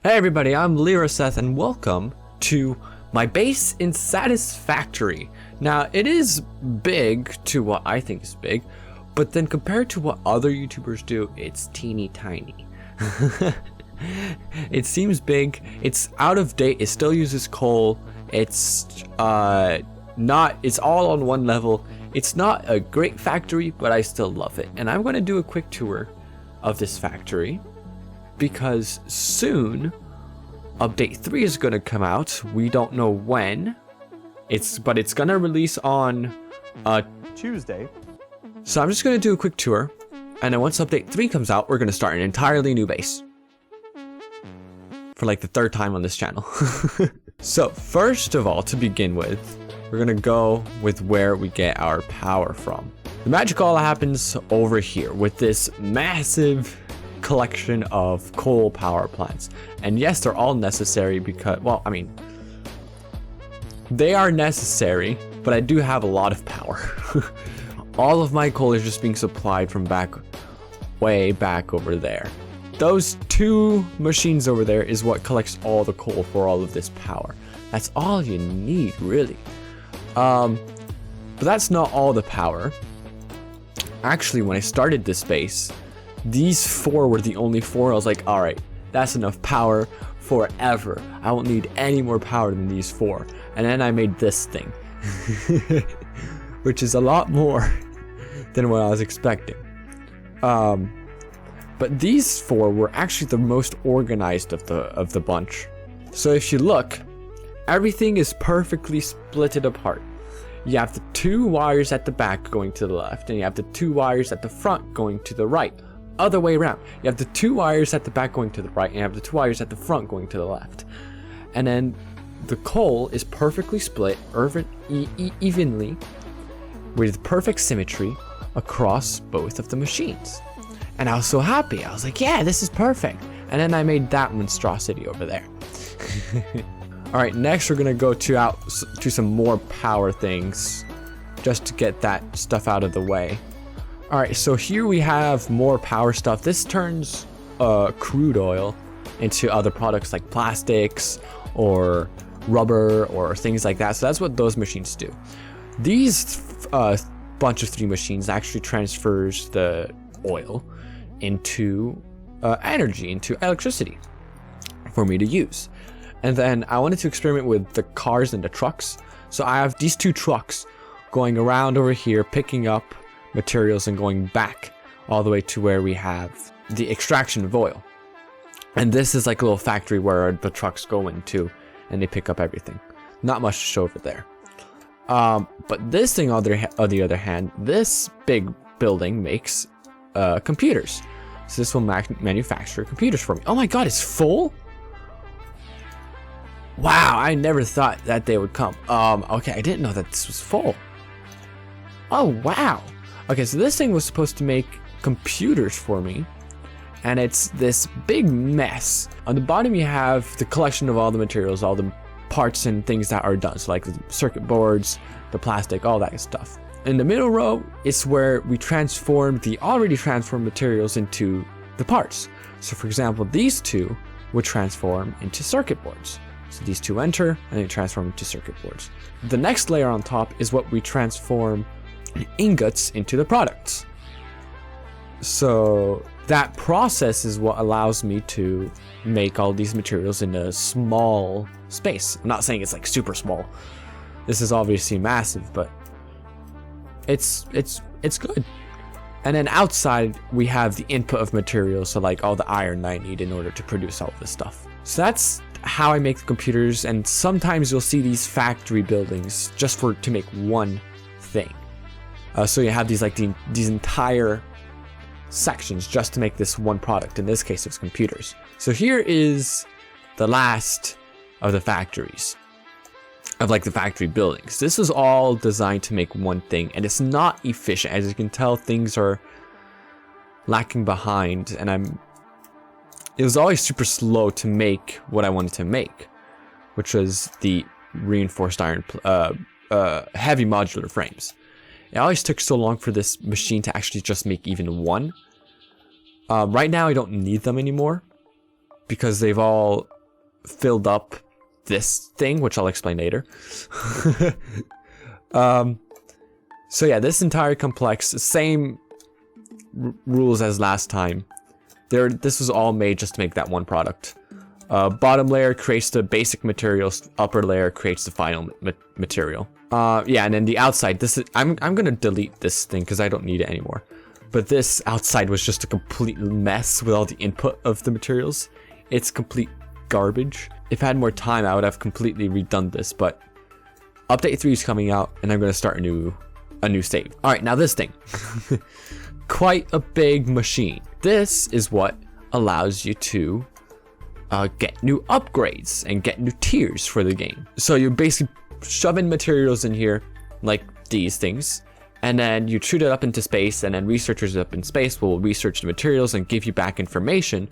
Hey everybody, I'm Seth, and welcome to my base in Satisfactory. Now, it is big to what I think is big, but then compared to what other YouTubers do, it's teeny tiny. It seems big, it's out of date, it still uses coal, it's all on one level. It's not a great factory, but I still love it. And I'm going to do a quick tour of this factory, because soon update 3 is going to come out. We don't know when, but it's going to release on Tuesday. So I'm just going to do a quick tour, and then once update 3 comes out, we're going to start an entirely new base for like the 3rd time on this channel. So first of all, to begin with, we're going to go with where we get our power from. The magic all happens over here with this massive collection of coal power plants. And yes, they're all necessary because, well, I mean, they are necessary, but I do have a lot of power. All of my coal is just being supplied from way back over there. Those 2 machines over there is what collects all the coal for all of this power. That's all you need, really. But that's not all the power. Actually, when I started this base, these 4 were the only 4. I was like, all right, that's enough power forever. I won't need any more power than these 4. And then I made this thing, which is a lot more than what I was expecting. But these 4 were actually the most organized of the bunch. So if you look, everything is perfectly splitted apart. You have the 2 wires at the back going to the left, and you have the 2 wires at the front going to the right. Other way around. You have the 2 wires at the back going to the right, and you have the 2 wires at the front going to the left. And then the coal is perfectly split evenly with perfect symmetry across both of the machines. And I was so happy. I was like, yeah, this is perfect. And then I made that monstrosity over there. Alright, next we're gonna go to some more power things, just to get that stuff out of the way. Alright, so here we have more power stuff. This turns crude oil into other products like plastics or rubber or things like that. So that's what those machines do. These bunch of 3 machines actually transfers the oil into energy, into electricity for me to use. And then I wanted to experiment with the cars and the trucks. So I have these 2 trucks going around over here, picking up materials and going back all the way to where we have the extraction of oil. And this is like a little factory where the trucks go into and they pick up everything. Not much to show over there. But this thing on the other hand, this big building makes computers. So this will manufacture computers for me. Oh my god, it's full? Wow, I never thought that they would come. Okay, I didn't know that this was full. Oh, wow. Okay, so this thing was supposed to make computers for me, and it's this big mess. On the bottom, you have the collection of all the materials, all the parts and things that are done. So like the circuit boards, the plastic, all that stuff. In the middle row is where we transform the already transformed materials into the parts. So for example, these 2 would transform into circuit boards. So these 2 enter, and they transform into circuit boards. The next layer on top is what we transform ingots into the products. So that process is what allows me to make all these materials in a small space. I'm not saying it's like super small. This is obviously massive, but it's good. And then outside we have the input of materials, so like all the iron that I need in order to produce all of this stuff. So that's how I make the computers, and sometimes you'll see these factory buildings just to make one thing. So you have these entire sections just to make this one product. In this case, it's computers. So here is the last of the factories, of like the factory buildings. This is all designed to make one thing, and it's not efficient. As you can tell, things are lacking behind, and it was always super slow to make what I wanted to make, which was the reinforced iron heavy modular frames. It always took so long for this machine to actually just make even one. Right now I don't need them anymore. because they've all filled up this thing, which I'll explain later. So yeah, this entire complex, same rules as last time. This was all made just to make that one product. Bottom layer creates the basic materials, upper layer creates the final material. Yeah, and then the outside, this is, I'm gonna delete this thing because I don't need it anymore. But this outside was just a complete mess with all the input of the materials. It's complete garbage. If I had more time, I would have completely redone this, but update 3 is coming out and I'm gonna start a new save. All right, now this thing, quite a big machine. This is what allows you to get new upgrades and get new tiers for the game. So you basically shove in materials in here, like these things, and then you shoot it up into space, and then researchers up in space will research the materials and give you back information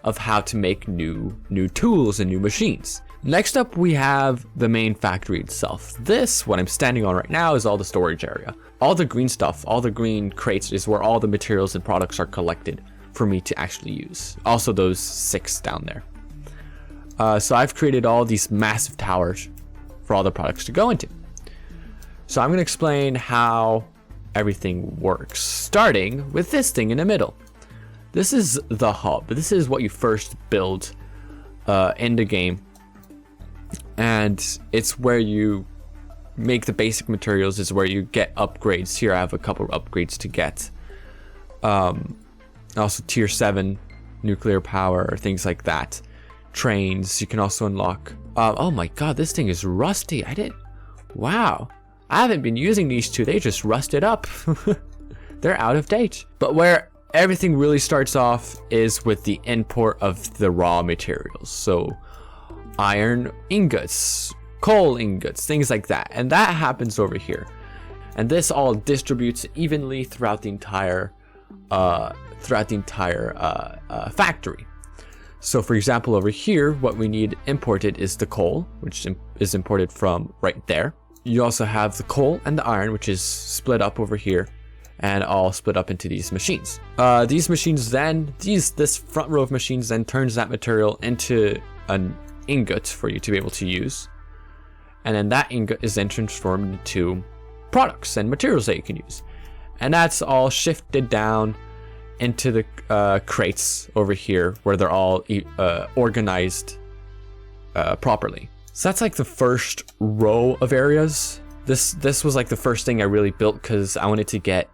of how to make new tools and new machines. Next up, we have the main factory itself. This, what I'm standing on right now, is all the storage area. All the green stuff, all the green crates is where all the materials and products are collected for me to actually use. Also those 6 down there. So I've created all these massive towers for all the products to go into. So I'm going to explain how everything works, starting with this thing in the middle. This is the hub. This is what you first build in the game, and it's where you make the basic materials. Is where you get upgrades. Here I have a couple of upgrades to get. Also tier 7 nuclear power, things like that. Trains you can also unlock. Oh my god, this thing is rusty. Wow, I haven't been using these two. They just rusted up. They're out of date. But where everything really starts off is with the import of the raw materials. So iron ingots, coal ingots, things like that. And that happens over here. And this all distributes evenly throughout the entire factory. So for example, over here, what we need imported is the coal, which is imported from right there. You also have the coal and the iron, which is split up over here and all split up into these machines. These machines then, this front row of machines then turns that material into an ingot for you to be able to use. And then that ingot is then transformed into products and materials that you can use. And that's all shifted down into the crates over here where they're all organized properly. So that's like the first row of areas. This was like the first thing I really built because I wanted to get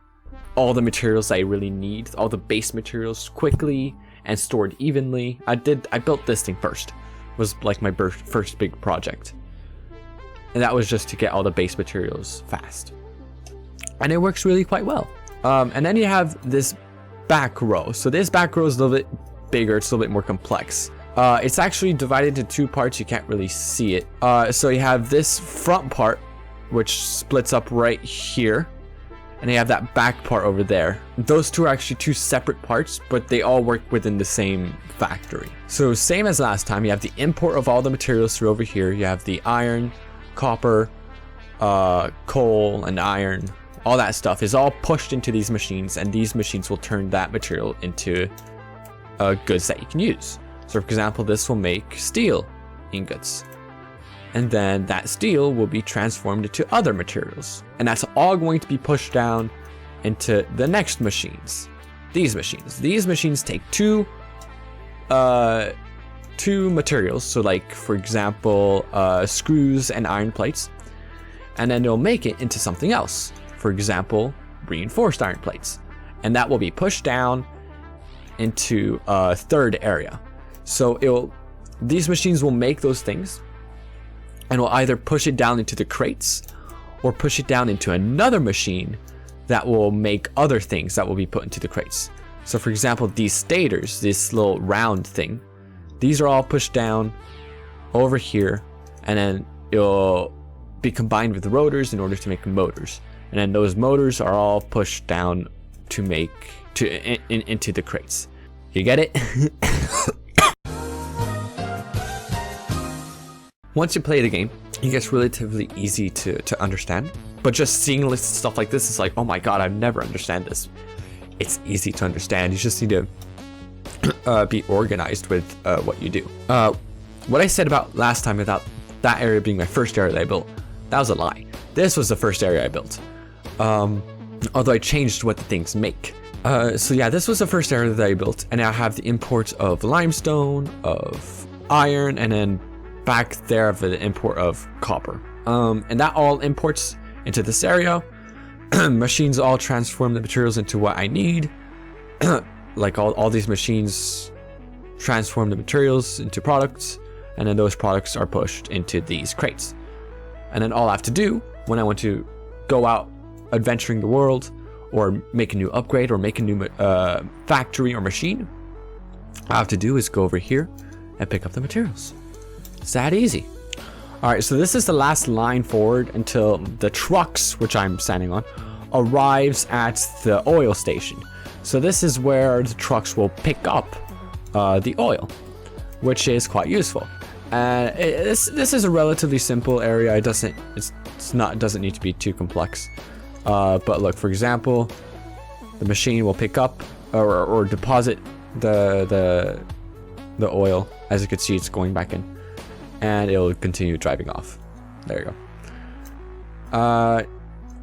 all the materials I really need, all the base materials quickly and stored evenly. I built this thing first. It was like my first big project. And that was just to get all the base materials fast. And it works really quite well. And then you have this back row. So this back row is a little bit bigger, it's a little bit more complex. It's actually divided into 2 parts, you can't really see it. So you have this front part, which splits up right here, and you have that back part over there. Those 2 are actually 2 separate parts, but they all work within the same factory. So same as last time, you have the import of all the materials through over here. You have the iron, copper, coal, and iron. All that stuff is all pushed into these machines, and these machines will turn that material into goods that you can use. So for example, this will make steel ingots, and then that steel will be transformed into other materials, and that's all going to be pushed down into the next machines. These machines take two materials, so like for example screws and iron plates, and then they'll make it into something else. For example, reinforced iron plates, and that will be pushed down into a third area. So these machines will make those things and will either push it down into the crates or push it down into another machine that will make other things that will be put into the crates. So for example, these stators, this little round thing, these are all pushed down over here, and then it'll be combined with the rotors in order to make motors. And then those motors are all pushed down to make into the crates. You get it? Once you play the game, it gets relatively easy to understand. But just seeing stuff like this is like, oh my god, I've never understand this. It's easy to understand. You just need to be organized with what you do. What I said about last time about that area being my first area that I built, that was a lie. This was the first area I built. Although I changed what the things make. So yeah, this was the first area that I built, and I have the import of limestone, of iron, and then back there I have the import of copper. And that all imports into this area. Machines all transform the materials into what I need. Like all these machines transform the materials into products, and then those products are pushed into these crates. And then all I have to do when I want to go out adventuring the world, or make a new upgrade, or make a new factory or machine, all I have to do is go over here and pick up the materials. It's that easy. All right, so this is the last line forward until the trucks, which I'm standing on, arrives at the oil station. So this is where the trucks will pick up the oil, which is quite useful. This is a relatively simple area. It doesn't need to be too complex. But look, for example, the machine will pick up or deposit the oil. As you can see, it's going back in, and it'll continue driving off. There you go.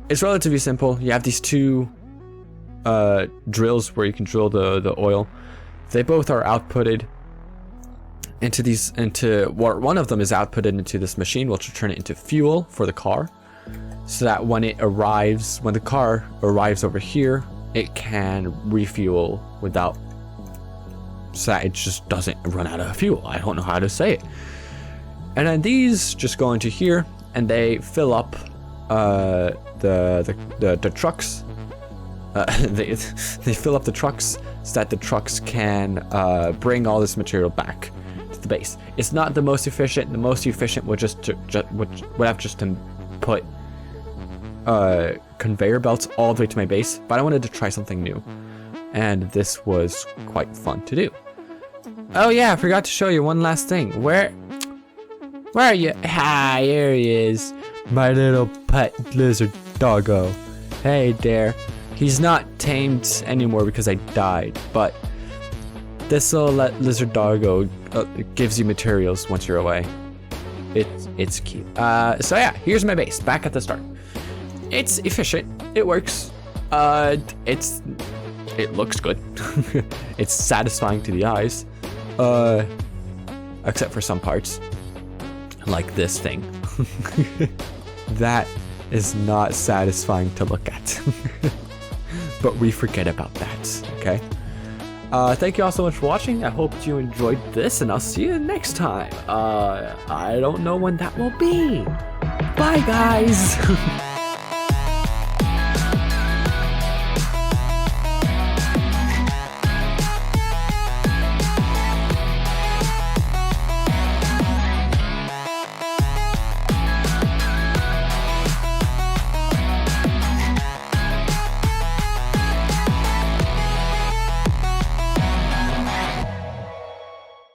It's relatively simple. You have these two drills where you can drill the oil. They both are outputted into one of them is outputted into this machine, which will turn it into fuel for the car, so that when the car arrives over here, it can refuel so that it just doesn't run out of fuel. I don't know how to say it. And then these just go into here, and they fill up the trucks. They fill up the trucks so that the trucks can bring all this material back to the base. It's not the most efficient. The most efficient would have just to put conveyor belts all the way to my base, but I wanted to try something new, and this was quite fun to do. Oh yeah, I forgot to show you one last thing. Where are you? Hi, here he is, my little pet lizard doggo. Hey there. He's not tamed anymore because I died, but this little lizard doggo gives you materials once you're away. It's cute. So yeah, here's my base back at the start. It's efficient. It works. It looks good. It's satisfying to the eyes. Except for some parts, like this thing. That is not satisfying to look at. But we forget about that, okay? Thank you all so much for watching. I hope you enjoyed this, and I'll see you next time. I don't know when that will be. Bye, guys.